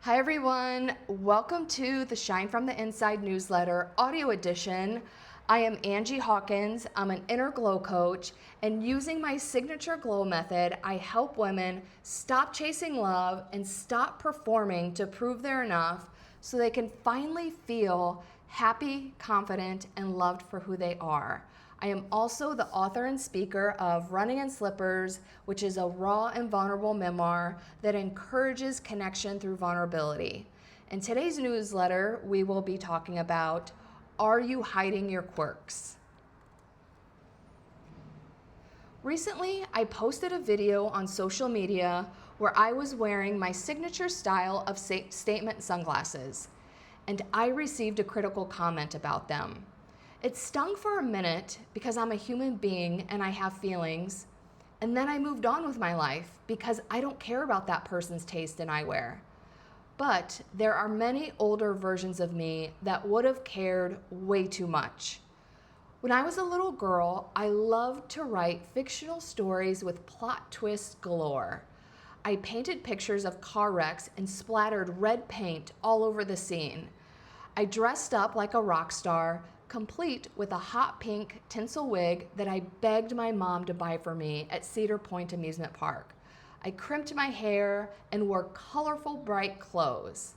Hi everyone, welcome to the Shine from the Inside newsletter audio edition. I am Angie Hawkins, I'm an inner glow coach, and using my signature glow method, I help women stop chasing love and stop performing to prove they're enough so they can finally feel happy, confident, and loved for who they are. I am also the author and speaker of Running in Slippers, which is a raw and vulnerable memoir that encourages connection through vulnerability. In today's newsletter, we will be talking about, are you hiding your quirks? Recently, I posted a video on social media where I was wearing my signature style of statement sunglasses, and I received a critical comment about them. It stung for a minute because I'm a human being and I have feelings, and then I moved on with my life because I don't care about that person's taste in eyewear. But there are many older versions of me that would have cared way too much. When I was a little girl, I loved to write fictional stories with plot twists galore. I painted pictures of car wrecks and splattered red paint all over the scene. I dressed up like a rock star, complete with a hot pink tinsel wig that I begged my mom to buy for me at Cedar Point Amusement Park. I crimped my hair and wore colorful, bright clothes.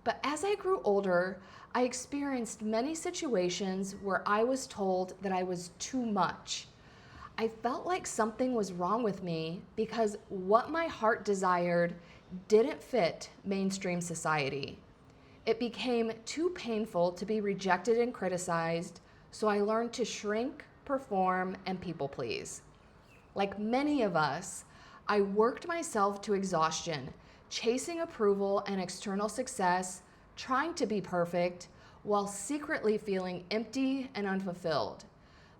But as I grew older, I experienced many situations where I was told that I was too much. I felt like something was wrong with me because what my heart desired didn't fit mainstream society. It became too painful to be rejected and criticized, so I learned to shrink, perform, and people please. Like many of us, I worked myself to exhaustion, chasing approval and external success, trying to be perfect, while secretly feeling empty and unfulfilled.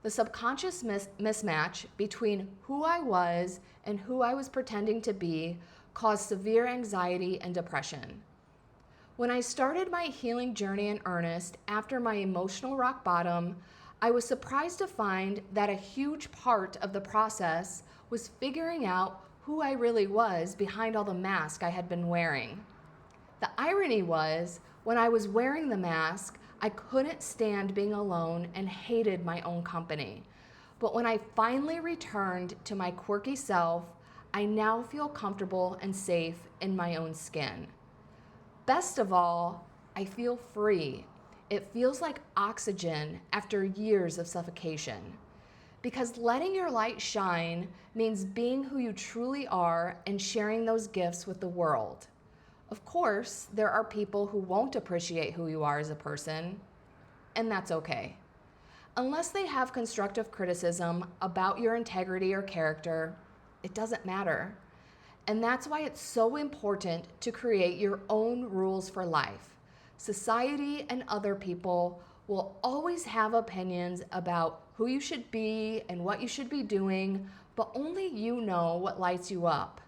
The subconscious mismatch between who I was and who I was pretending to be caused severe anxiety and depression. When I started my healing journey in earnest after my emotional rock bottom, I was surprised to find that a huge part of the process was figuring out who I really was behind all the mask I had been wearing. The irony was, when I was wearing the mask, I couldn't stand being alone and hated my own company. But when I finally returned to my quirky self, I now feel comfortable and safe in my own skin. Best of all, I feel free. It feels like oxygen after years of suffocation. Because letting your light shine means being who you truly are and sharing those gifts with the world. Of course, there are people who won't appreciate who you are as a person, and that's okay. Unless they have constructive criticism about your integrity or character, it doesn't matter. And that's why it's so important to create your own rules for life. Society and other people will always have opinions about who you should be and what you should be doing, but only you know what lights you up.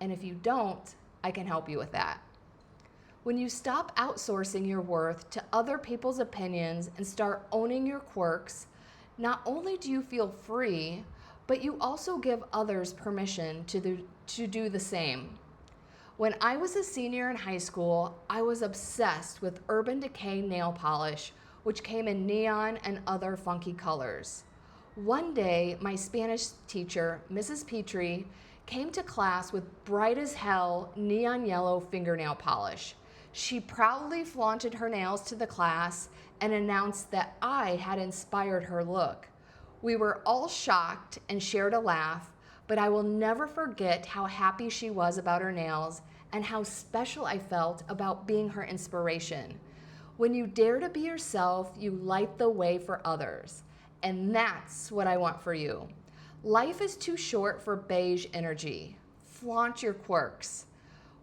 And if you don't, I can help you with that. When you stop outsourcing your worth to other people's opinions and start owning your quirks, not only do you feel free, but you also give others permission to do the same. When I was a senior in high school, I was obsessed with Urban Decay nail polish, which came in neon and other funky colors. One day, my Spanish teacher, Mrs. Petrie, came to class with bright as hell neon yellow fingernail polish. She proudly flaunted her nails to the class and announced that I had inspired her look. We were all shocked and shared a laugh, but I will never forget how happy she was about her nails and how special I felt about being her inspiration. When you dare to be yourself, you light the way for others. And that's what I want for you. Life is too short for beige energy. Flaunt your quirks.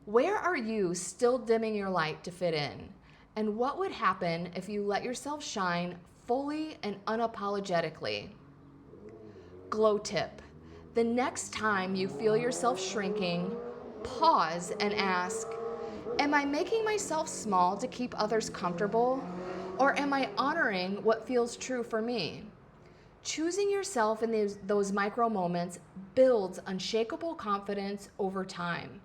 Where are you still dimming your light to fit in? And what would happen if you let yourself shine fully and unapologetically? Glow tip. The next time you feel yourself shrinking, pause and ask, am I making myself small to keep others comfortable? Or am I honoring what feels true for me? Choosing yourself in those micro moments builds unshakable confidence over time.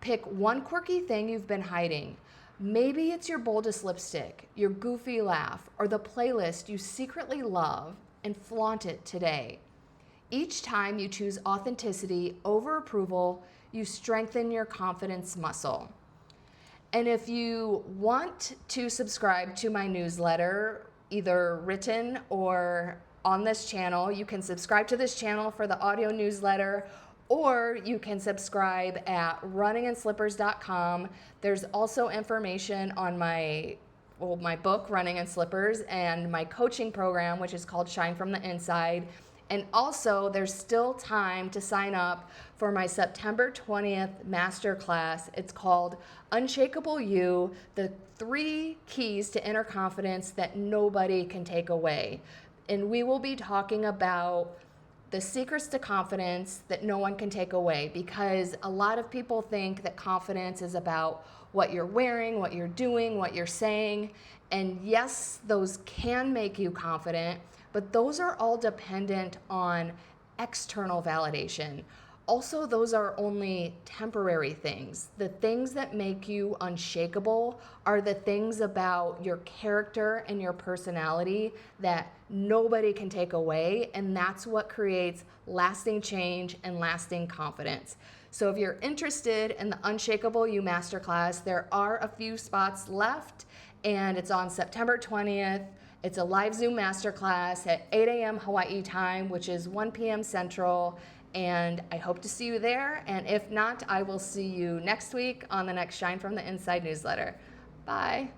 Pick one quirky thing you've been hiding. Maybe it's your boldest lipstick, your goofy laugh, or the playlist you secretly love, and flaunt it today. Each time you choose authenticity over approval, you strengthen your confidence muscle. And if you want to subscribe to my newsletter, either written or on this channel, you can subscribe to this channel for the audio newsletter, or you can subscribe at runninginslippers.com. There's also information on my book, Running in Slippers, and my coaching program, which is called Shine from the Inside. And also, there's still time to sign up for my September 20th masterclass. It's called Unshakable You, the 3 keys to inner confidence that nobody can take away. And we will be talking about the secrets to confidence that no one can take away, because a lot of people think that confidence is about what you're wearing, what you're doing, what you're saying. And yes, those can make you confident, but those are all dependent on external validation. Also, those are only temporary things. The things that make you unshakable are the things about your character and your personality that nobody can take away, and that's what creates lasting change and lasting confidence. So if you're interested in the Unshakable You Masterclass, there are a few spots left, and it's on September 20th. It's a live Zoom masterclass at 8 a.m. Hawaii time, which is 1 p.m. Central. And I hope to see you there. And if not, I will see you next week on the next Shine from the Inside newsletter. Bye.